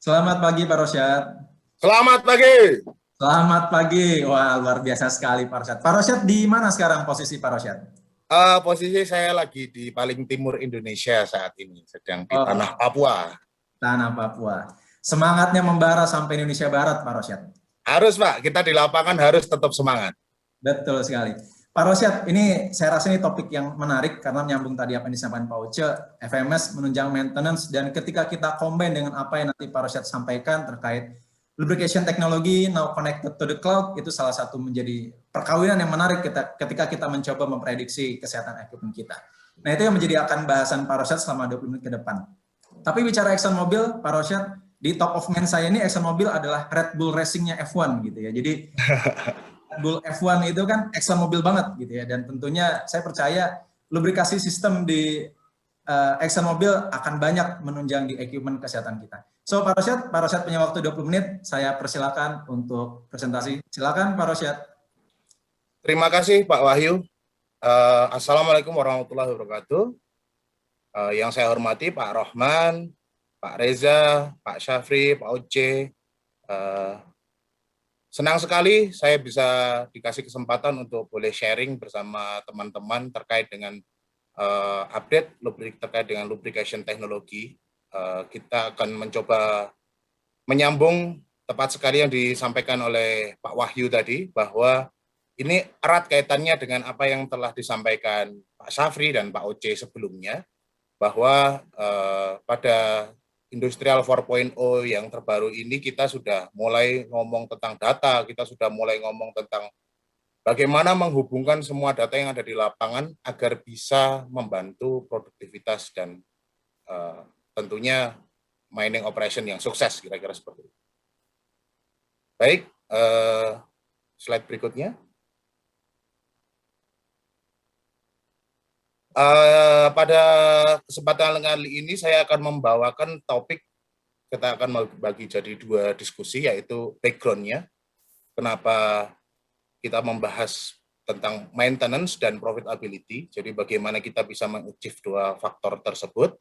Selamat pagi Pak Rosyad. Selamat pagi. Selamat pagi. Wah, luar biasa sekali Pak Rosyad. Pak Rosyad di mana sekarang posisi Pak Rosyad? Posisi saya lagi di paling timur Indonesia saat ini, sedang di tanah Oh, Papua. tanah Papua. Semangatnya membara sampai Indonesia Barat Pak Rosyad. Harus Pak, kita di lapangan harus tetap semangat. Betul sekali. Pak Rosyad, ini saya rasa ini topik yang menarik karena menyambung tadi apa yang disampaikan Pak Uce, FMS menunjang maintenance, dan ketika kita combine dengan apa yang nanti Pak Rosyad sampaikan terkait lubrication teknologi now connected to the cloud, itu salah satu menjadi perkawinan yang menarik ketika kita mencoba memprediksi kesehatan equipment kita. Nah, itu yang menjadi akan bahasan Pak Rosyad selama 20 menit ke depan. Tapi bicara ExxonMobil, Pak Rosyad, di top of mind saya ini ExxonMobil adalah Red Bull Racing-nya F1 gitu ya. Jadi Red Bull F1 itu kan ExxonMobil banget gitu ya, dan tentunya saya percaya lubrikasi sistem di ExxonMobil akan banyak menunjang di equipment kesehatan kita. So Pak Rosyad punya waktu 20 menit, saya persilakan untuk presentasi. Silakan Pak Rosyad. Terima kasih Pak Wahyu. Assalamualaikum warahmatullahi wabarakatuh. Yang saya hormati Pak Rohman, Pak Reza, Pak Syafri, Pak Oce. Senang sekali saya bisa dikasih kesempatan untuk boleh sharing bersama teman-teman terkait dengan update terkait dengan lubrication teknologi. Kita akan mencoba menyambung tepat sekali yang disampaikan oleh Pak Wahyu tadi, bahwa ini erat kaitannya dengan apa yang telah disampaikan Pak Syafri dan Pak Oce sebelumnya, bahwa pada Industrial 4.0 yang terbaru ini kita sudah mulai ngomong tentang data, kita sudah mulai ngomong tentang bagaimana menghubungkan semua data yang ada di lapangan agar bisa membantu produktivitas dan tentunya mining operation yang sukses, kira-kira seperti itu. Baik, slide berikutnya. Pada kesempatan kali ini saya akan membawakan topik, kita akan bagi jadi dua diskusi, yaitu background-nya, kenapa kita membahas tentang maintenance dan profitability, jadi bagaimana kita bisa mengachieve dua faktor tersebut,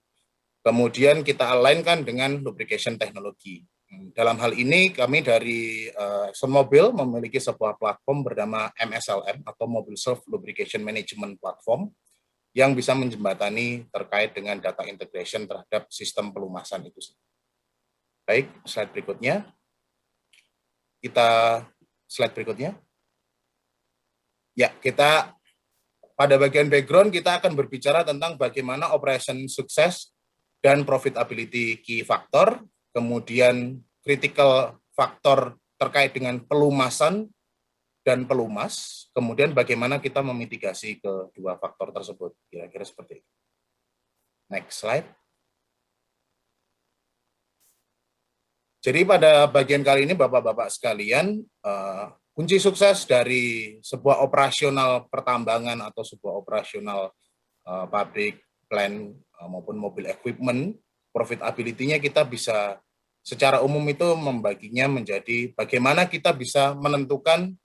kemudian kita align-kan dengan lubrication teknologi. Dalam hal ini kami dari ExxonMobil memiliki sebuah platform bernama MSLM atau Mobile Self Lubrication Management Platform yang bisa menjembatani terkait dengan data integration terhadap sistem pelumasan itu. Baik, slide berikutnya. Slide berikutnya. Ya, kita pada bagian background kita akan berbicara tentang bagaimana operation sukses dan profitability key factor, kemudian critical factor terkait dengan pelumasan dan pelumas, kemudian bagaimana kita memitigasi kedua faktor tersebut, kira-kira seperti itu. Next slide. Jadi pada bagian kali ini Bapak-Bapak sekalian, kunci sukses dari sebuah operasional pertambangan atau sebuah operasional pabrik, plant, maupun mobil equipment, profitability-nya kita bisa secara umum itu membaginya menjadi bagaimana kita bisa menentukan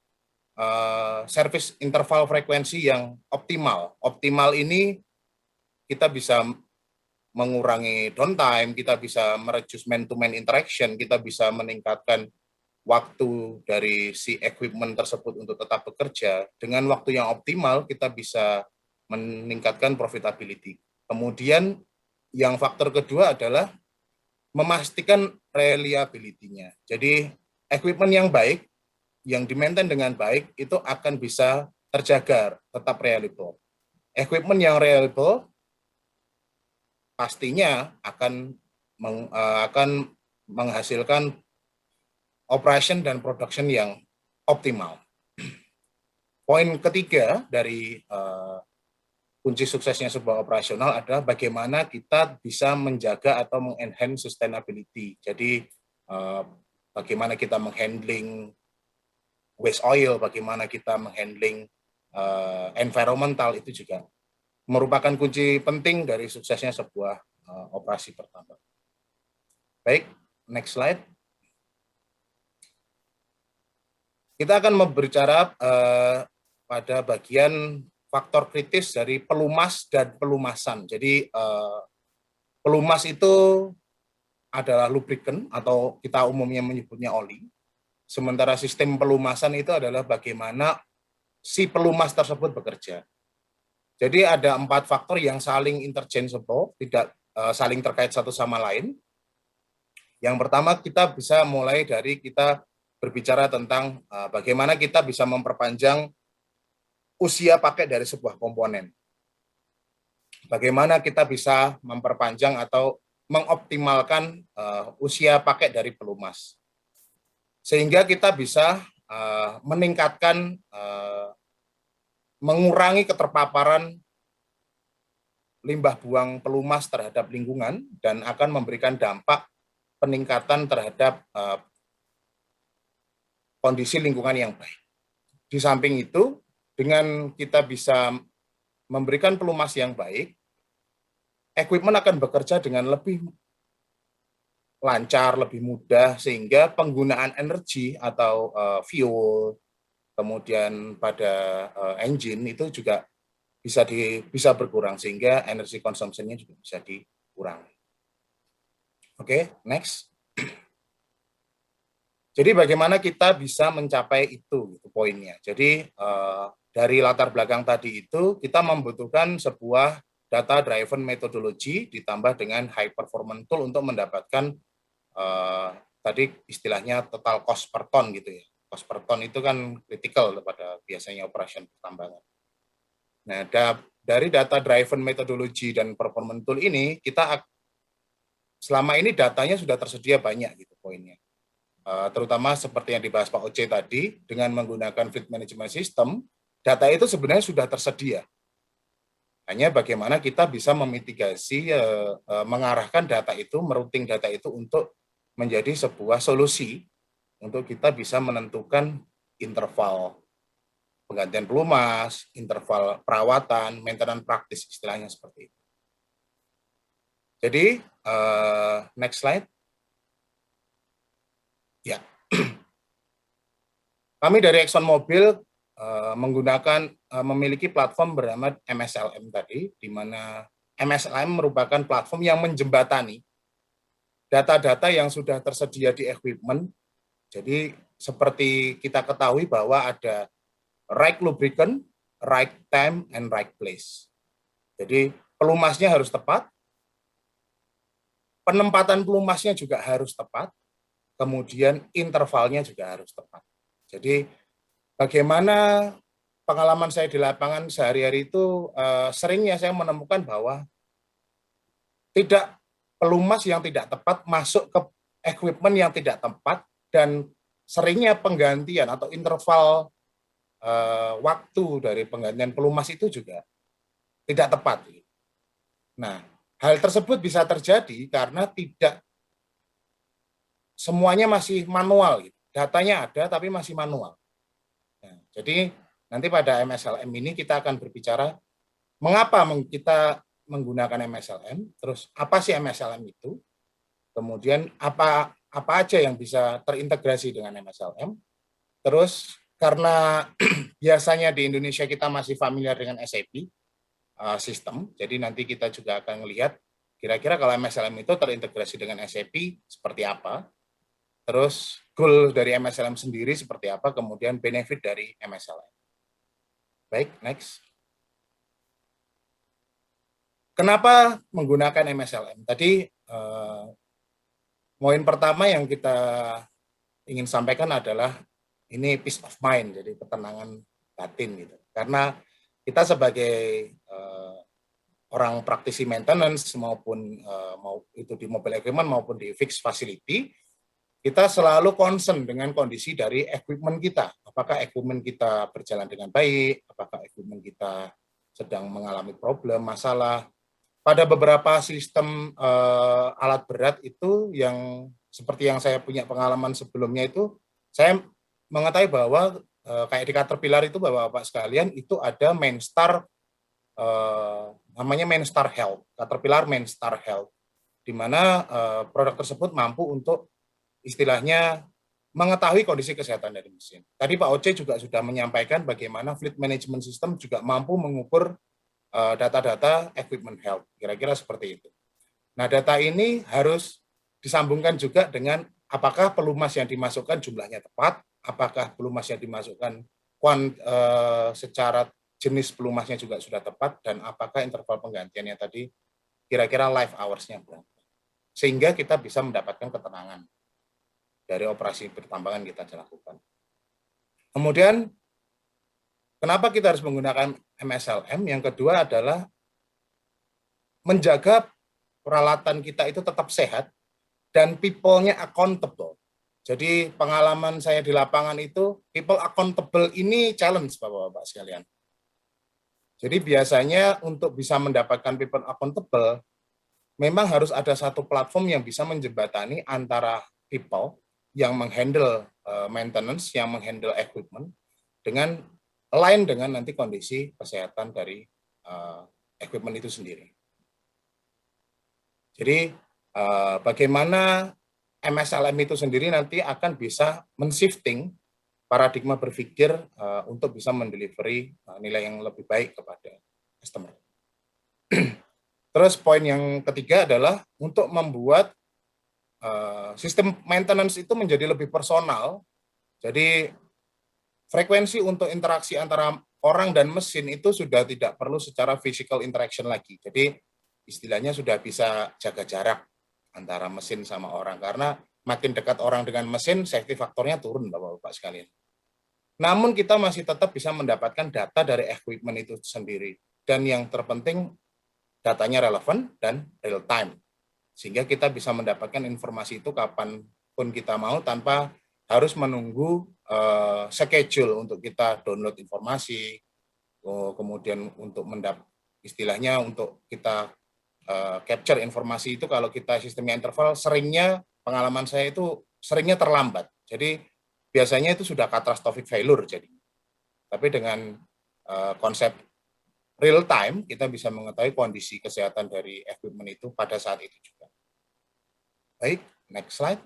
service interval frekuensi yang optimal. Optimal ini kita bisa mengurangi downtime, kita bisa mereduce man-to-man interaction, kita bisa meningkatkan waktu dari si equipment tersebut untuk tetap bekerja. Dengan waktu yang optimal, kita bisa meningkatkan profitability. Kemudian yang faktor kedua adalah memastikan reliability-nya. Jadi equipment yang baik, yang di-maintain dengan baik, itu akan bisa terjaga, tetap reliable. Equipment yang reliable pastinya akan menghasilkan operation dan production yang optimal. Poin ketiga dari kunci suksesnya sebuah operasional adalah bagaimana kita bisa menjaga atau mengenhance sustainability. Jadi bagaimana kita menghandling waste oil, bagaimana kita menghandling environmental, itu juga merupakan kunci penting dari suksesnya sebuah operasi pertambangan. Baik, next slide. Kita akan berbicara pada bagian faktor kritis dari pelumas dan pelumasan. Jadi pelumas itu adalah lubrikan atau kita umumnya menyebutnya oli. Sementara sistem pelumasan itu adalah bagaimana si pelumas tersebut bekerja. Jadi ada 4 faktor yang saling interchangeable, tidak saling terkait satu sama lain. Yang pertama kita bisa mulai dari kita berbicara tentang bagaimana kita bisa memperpanjang usia pakai dari sebuah komponen. Bagaimana kita bisa memperpanjang atau mengoptimalkan usia pakai dari pelumas. Sehingga kita bisa meningkatkan, mengurangi keterpaparan limbah buang pelumas terhadap lingkungan dan akan memberikan dampak peningkatan terhadap kondisi lingkungan yang baik. Di samping itu, dengan kita bisa memberikan pelumas yang baik, equipment akan bekerja dengan lebih lancar, lebih mudah, sehingga penggunaan energi atau fuel, kemudian pada engine itu juga bisa berkurang, sehingga energi consumption-nya juga bisa dikurangi. Oke, next. Jadi bagaimana kita bisa mencapai itu poinnya. Jadi dari latar belakang tadi itu kita membutuhkan sebuah data driven methodology ditambah dengan high performance tool untuk mendapatkan tadi istilahnya total cost per ton gitu ya. Cost per ton itu kan critical pada biasanya operation pertambangan. Nah, dari data driven methodology dan performance tool ini kita selama ini datanya sudah tersedia banyak gitu poinnya. Terutama seperti yang dibahas Pak Oce tadi, dengan menggunakan fleet management system, data itu sebenarnya sudah tersedia. Hanya bagaimana kita bisa memitigasi, mengarahkan data itu, merouting data itu untuk menjadi sebuah solusi untuk kita bisa menentukan interval penggantian pelumas, interval perawatan, maintenance praktis, istilahnya seperti itu. Jadi, next slide. Ya, kami dari ExxonMobil memiliki platform bernama MSLM tadi, di mana MSLM merupakan platform yang menjembatani data-data yang sudah tersedia di equipment. Jadi seperti kita ketahui bahwa ada right lubricant, right time, and right place. Jadi pelumasnya harus tepat, penempatan pelumasnya juga harus tepat, kemudian intervalnya juga harus tepat. Jadi bagaimana pengalaman saya di lapangan sehari-hari itu seringnya saya menemukan bahwa pelumas yang tidak tepat masuk ke equipment yang tidak tepat, dan seringnya penggantian atau interval waktu dari penggantian pelumas itu juga tidak tepat. Nah, hal tersebut bisa terjadi karena tidak semuanya masih manual, gitu. Datanya ada tapi masih manual. Nah, jadi nanti pada MSLM ini kita akan berbicara mengapa kita menggunakan MSLM, terus apa sih MSLM itu, kemudian apa aja yang bisa terintegrasi dengan MSLM, terus karena biasanya di Indonesia kita masih familiar dengan SAP sistem, jadi nanti kita juga akan melihat kira-kira kalau MSLM itu terintegrasi dengan SAP seperti apa, terus goal dari MSLM sendiri seperti apa, kemudian benefit dari MSLM. Baik, next. Kenapa menggunakan MSLM? Tadi poin pertama yang kita ingin sampaikan adalah ini peace of mind, jadi ketenangan batin gitu. Karena kita sebagai orang praktisi maintenance maupun mau itu di mobile equipment maupun di fixed facility, kita selalu concern dengan kondisi dari equipment kita. Apakah equipment kita berjalan dengan baik, apakah equipment kita sedang mengalami problem, masalah. Pada beberapa sistem alat berat itu yang seperti yang saya punya pengalaman sebelumnya itu, saya mengetahui bahwa kayak di Caterpillar itu Bapak-Bapak sekalian, itu ada Mainstar, namanya Mainstar Health, Caterpillar Mainstar Health, di mana produk tersebut mampu untuk istilahnya mengetahui kondisi kesehatan dari mesin. Tadi Pak Oce juga sudah menyampaikan bagaimana fleet management system juga mampu mengukur data-data equipment health, kira-kira seperti itu. Nah, data ini harus disambungkan juga dengan apakah pelumas yang dimasukkan jumlahnya tepat, apakah pelumas yang dimasukkan secara jenis pelumasnya juga sudah tepat, dan apakah interval penggantiannya tadi kira-kira live hours-nya berapa. Sehingga kita bisa mendapatkan ketenangan dari operasi pertambangan kita lakukan. Kemudian, kenapa kita harus menggunakan MSLM? Yang kedua adalah menjaga peralatan kita itu tetap sehat dan people-nya accountable. Jadi pengalaman saya di lapangan itu, people accountable ini challenge Bapak-Bapak sekalian. Jadi biasanya untuk bisa mendapatkan people accountable, memang harus ada satu platform yang bisa menjembatani antara people yang menghandle maintenance, yang menghandle equipment, dengan align dengan nanti kondisi kesehatan dari equipment itu sendiri. Jadi bagaimana MSLM itu sendiri nanti akan bisa men-shifting paradigma berpikir untuk bisa mendelivery nilai yang lebih baik kepada customer. Terus poin yang ketiga adalah untuk membuat sistem maintenance itu menjadi lebih personal. Jadi frekuensi untuk interaksi antara orang dan mesin itu sudah tidak perlu secara physical interaction lagi. Jadi istilahnya sudah bisa jaga jarak antara mesin sama orang, karena makin dekat orang dengan mesin, safety faktornya turun Bapak-Bapak sekalian. Namun kita masih tetap bisa mendapatkan data dari equipment itu sendiri. Dan yang terpenting, datanya relevan dan real time. Sehingga kita bisa mendapatkan informasi itu kapanpun kita mau tanpa harus menunggu schedule untuk kita download informasi, kemudian untuk istilahnya untuk kita capture informasi itu, kalau kita sistemnya interval, seringnya pengalaman saya itu seringnya terlambat. Jadi biasanya itu sudah catastrophic failure jadi. Tapi dengan konsep real time kita bisa mengetahui kondisi kesehatan dari equipment itu pada saat itu juga. Baik, next slide.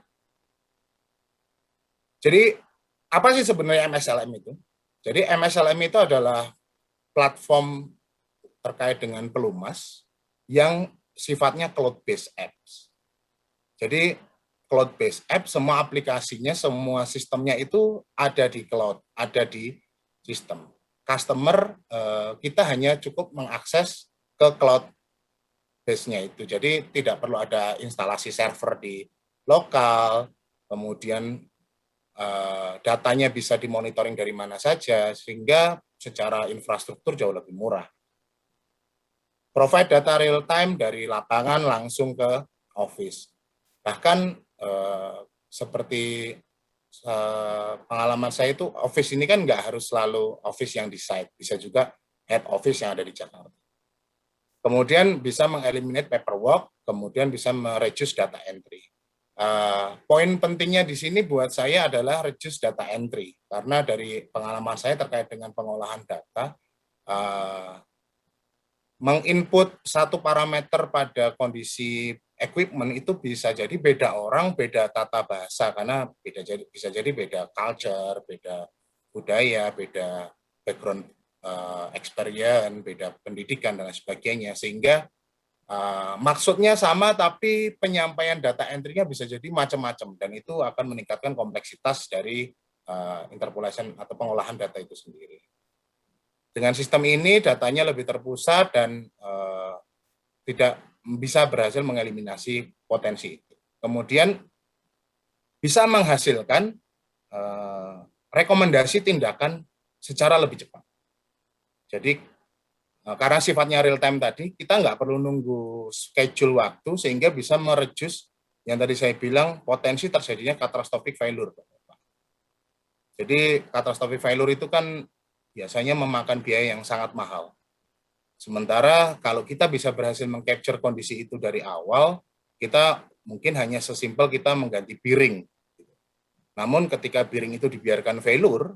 Jadi apa sih sebenarnya MSLM itu? Jadi MSLM itu adalah platform terkait dengan pelumas yang sifatnya cloud-based apps. Jadi cloud-based app, semua aplikasinya, semua sistemnya itu ada di cloud, ada di sistem. Customer, kita hanya cukup mengakses ke cloud base-nya itu. Jadi tidak perlu ada instalasi server di lokal, kemudian datanya bisa dimonitoring dari mana saja, sehingga secara infrastruktur jauh lebih murah. Provide data real time dari lapangan langsung ke office. Bahkan seperti pengalaman saya itu, office ini kan nggak harus selalu office yang di site, bisa juga head office yang ada di Jakarta. Kemudian bisa mengeliminate paperwork, kemudian bisa mereduce data entry. Poin pentingnya di sini buat saya adalah reduce data entry, karena dari pengalaman saya terkait dengan pengolahan data, menginput satu parameter pada kondisi equipment itu bisa jadi beda orang, beda tata bahasa, karena bisa jadi beda culture, beda budaya, beda background experience, beda pendidikan dan sebagainya, sehingga maksudnya sama tapi penyampaian data entry-nya bisa jadi macam-macam, dan itu akan meningkatkan kompleksitas dari interpolation atau pengolahan data itu sendiri. Dengan sistem ini datanya lebih terpusat dan tidak bisa berhasil mengeliminasi potensi itu. Kemudian bisa menghasilkan rekomendasi tindakan secara lebih cepat. Jadi karena sifatnya real time tadi, kita nggak perlu nunggu schedule waktu, sehingga bisa mereduce yang tadi saya bilang potensi terjadinya catastrophic failure. Jadi catastrophic failure itu kan biasanya memakan biaya yang sangat mahal. Sementara kalau kita bisa berhasil mengcapture kondisi itu dari awal, kita mungkin hanya sesimpel kita mengganti bearing. Namun ketika bearing itu dibiarkan failure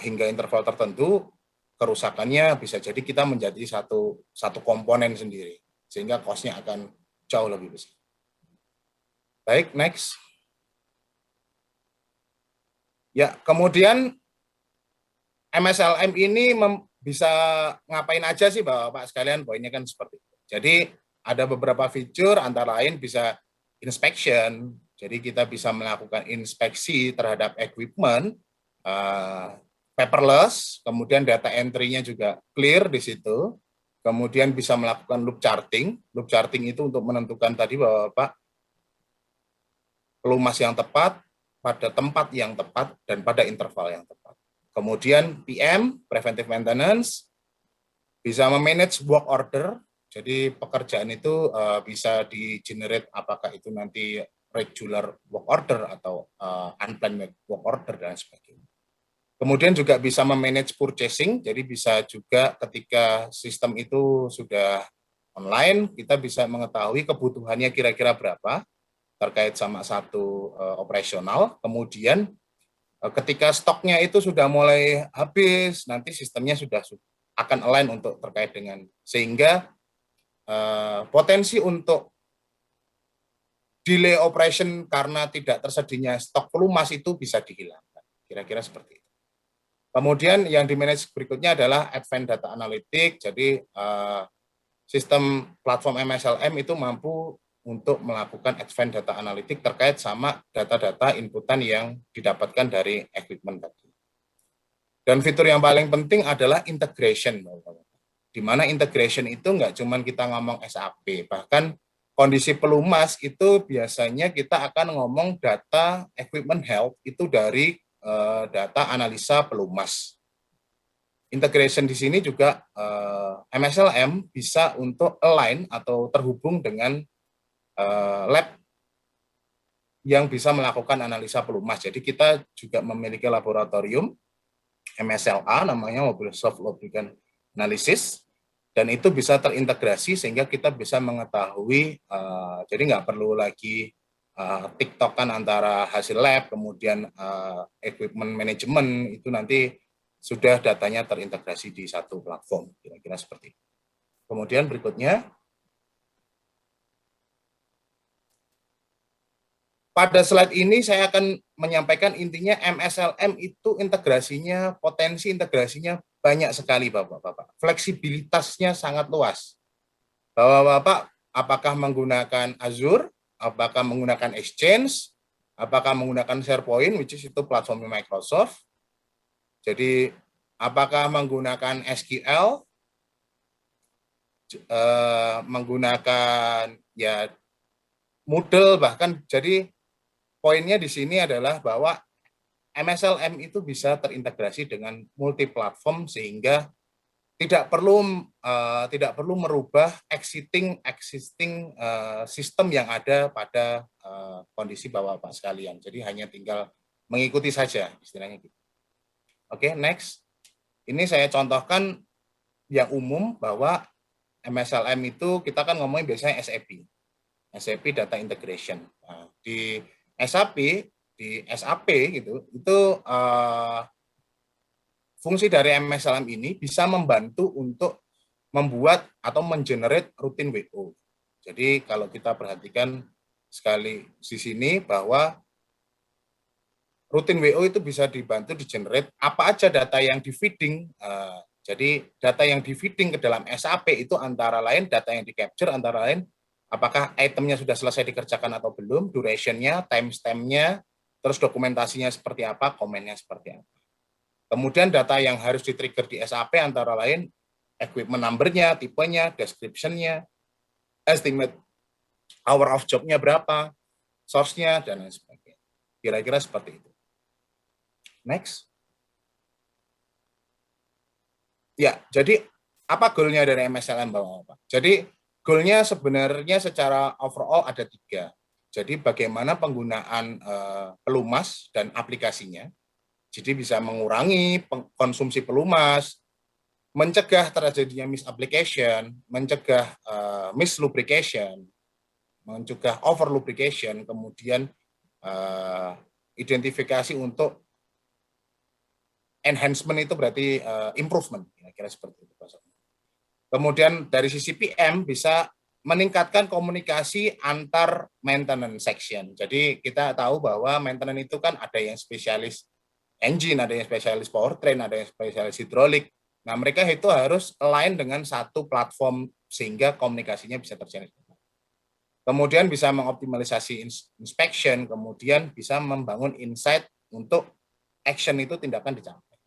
hingga interval tertentu, kerusakannya bisa jadi kita menjadi satu komponen sendiri, sehingga cost-nya akan jauh lebih besar. Baik, next. Ya, kemudian MSLM ini bisa ngapain aja sih Bapak sekalian, poinnya kan seperti itu. Jadi ada beberapa fitur, antara lain bisa inspection, jadi kita bisa melakukan inspeksi terhadap equipment, paperless, kemudian data entry-nya juga clear di situ, kemudian bisa melakukan loop charting. Loop charting itu untuk menentukan tadi bahwa Pak, pelumas yang tepat, pada tempat yang tepat, dan pada interval yang tepat. Kemudian PM, preventive maintenance, bisa memanage work order, jadi pekerjaan itu bisa di-generate apakah itu nanti regular work order atau unplanned work order dan sebagainya. Kemudian juga bisa memanage purchasing, jadi bisa juga ketika sistem itu sudah online, kita bisa mengetahui kebutuhannya kira-kira berapa terkait sama satu operasional. Kemudian ketika stoknya itu sudah mulai habis, nanti sistemnya sudah akan align untuk terkait dengan, sehingga potensi untuk delay operation karena tidak tersedianya stok pelumas itu bisa dihilangkan. Kira-kira seperti itu. Kemudian yang di manage berikutnya adalah Advanced Data Analytics. Jadi sistem platform MSLM itu mampu untuk melakukan Advanced Data Analytics terkait sama data-data inputan yang didapatkan dari equipment tadi. Dan fitur yang paling penting adalah integration, di mana integration itu nggak cuma kita ngomong SAP, bahkan kondisi pelumas itu biasanya kita akan ngomong data equipment health itu dari data analisa pelumas. Integration di sini juga MSLM bisa untuk align atau terhubung dengan lab yang bisa melakukan analisa pelumas. Jadi kita juga memiliki laboratorium MSLA, namanya Mobile Soft Lubricant Analysis, dan itu bisa terintegrasi sehingga kita bisa mengetahui, jadi nggak perlu lagi tiktokan antara hasil lab, kemudian equipment management, itu nanti sudah datanya terintegrasi di satu platform, kira-kira seperti itu. Kemudian berikutnya, pada slide ini saya akan menyampaikan intinya MSLM itu integrasinya, potensi integrasinya banyak sekali Bapak-Bapak. Fleksibilitasnya sangat luas. Bapak-Bapak apakah menggunakan Azure, apakah menggunakan Exchange, apakah menggunakan SharePoint, which is itu platformnya Microsoft. Jadi apakah menggunakan SQL, menggunakan ya Moodle bahkan. Jadi poinnya di sini adalah bahwa MSLM itu bisa terintegrasi dengan multi platform sehingga tidak perlu merubah existing sistem yang ada pada kondisi Bapak sekalian. Jadi hanya tinggal mengikuti saja istilahnya gitu. Oke, next. Ini saya contohkan yang umum bahwa MSLM itu kita kan ngomongin biasanya SAP Data Integration. Nah, di SAP gitu, itu fungsi dari MSLM ini bisa membantu untuk membuat atau mengenerate rutin WO. Jadi kalau kita perhatikan sekali di sini bahwa rutin WO itu bisa dibantu di-generate apa aja data yang di-feeding. Jadi data yang di-feeding ke dalam SAP itu antara lain data yang di-capture, antara lain apakah itemnya sudah selesai dikerjakan atau belum, duration-nya, timestamp-nya, terus dokumentasinya seperti apa, komennya seperti apa. Kemudian data yang harus di-trigger di SAP antara lain equipment number-nya, tipenya, description-nya, estimate hour of job-nya berapa, source-nya, dan lain sebagainya. Kira-kira seperti itu. Next. Ya, jadi apa goal-nya dari MSLM, Bapak-Bapak? Jadi goal-nya sebenarnya secara overall ada 3. Jadi bagaimana penggunaan pelumas dan aplikasinya, jadi bisa mengurangi konsumsi pelumas, mencegah terjadinya misapplication, mencegah mislubrication, mencegah overlubrication, kemudian identifikasi untuk enhancement itu berarti improvement, kira-kira seperti itu. Kemudian dari sisi PM bisa meningkatkan komunikasi antar maintenance section. Jadi kita tahu bahwa maintenance itu kan ada yang spesialis engine, ada yang spesialis powertrain, ada yang spesialis hidrolik. Nah, mereka itu harus align dengan satu platform sehingga komunikasinya bisa terjadi. kemudian bisa mengoptimalisasi inspection, kemudian bisa membangun insight untuk action itu tindakan dicapai.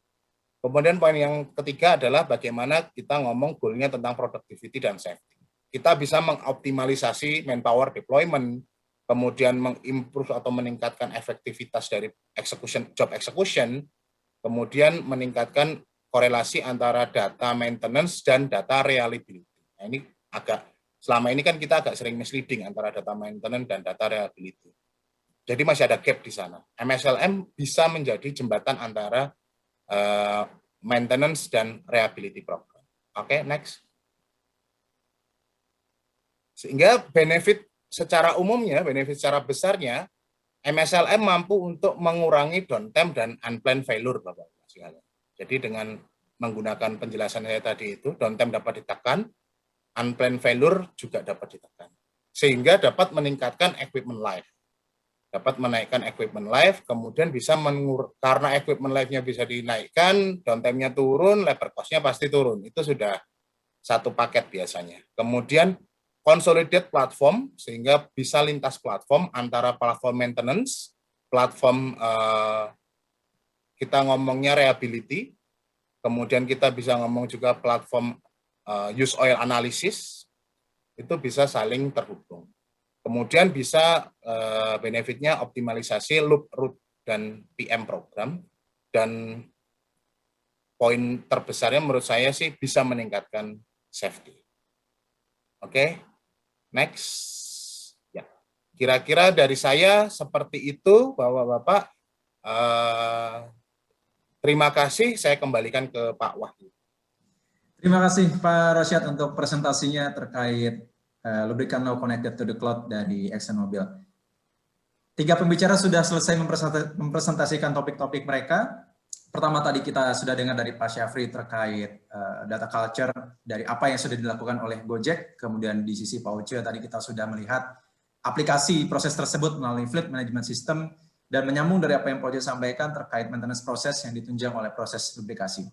Kemudian poin yang ketiga adalah bagaimana kita ngomong goalnya tentang productivity dan safety. Kita bisa mengoptimalisasi manpower deployment, kemudian mengimprove atau meningkatkan efektivitas dari job execution, kemudian meningkatkan korelasi antara data maintenance dan data reliability. Nah, ini selama ini kan kita agak sering misleading antara data maintenance dan data reliability. Jadi masih ada gap di sana. MSLM bisa menjadi jembatan antara maintenance dan reliability program. Oke, next. Sehingga benefit secara umumnya, benefit secara besarnya, MSLM mampu untuk mengurangi downtime dan unplanned failure, Bapak-Bapak sekalian. Jadi dengan menggunakan penjelasan saya tadi itu, downtime dapat ditekan, unplanned failure juga dapat ditekan. Sehingga dapat meningkatkan equipment life. Dapat menaikkan equipment life, kemudian bisa karena equipment life-nya bisa dinaikkan, downtime-nya turun, labor cost-nya pasti turun. Itu sudah satu paket biasanya. Kemudian consolidate platform, sehingga bisa lintas platform antara platform maintenance, platform kita ngomongnya reliability, kemudian kita bisa ngomong juga platform use oil analysis, itu bisa saling terhubung. Kemudian bisa benefitnya optimalisasi loop, route, dan PM program, dan poin terbesarnya menurut saya sih bisa meningkatkan safety. Oke. Next, ya. Kira-kira dari saya seperti itu, Bapak-Bapak. Terima kasih, saya kembalikan ke Pak Wahyu. Terima kasih Pak Rasyad untuk presentasinya terkait Lubricant Now Connected to the Cloud dari ExxonMobil. 3 pembicara sudah selesai mempresentasikan topik-topik mereka. Pertama tadi kita sudah dengar dari Pak Syafri terkait data culture, dari apa yang sudah dilakukan oleh Gojek, kemudian di sisi Pak Uce tadi kita sudah melihat aplikasi proses tersebut melalui Fleet Management System, dan menyambung dari apa yang Pak Uce sampaikan terkait maintenance proses yang ditunjang oleh proses lubrikasi.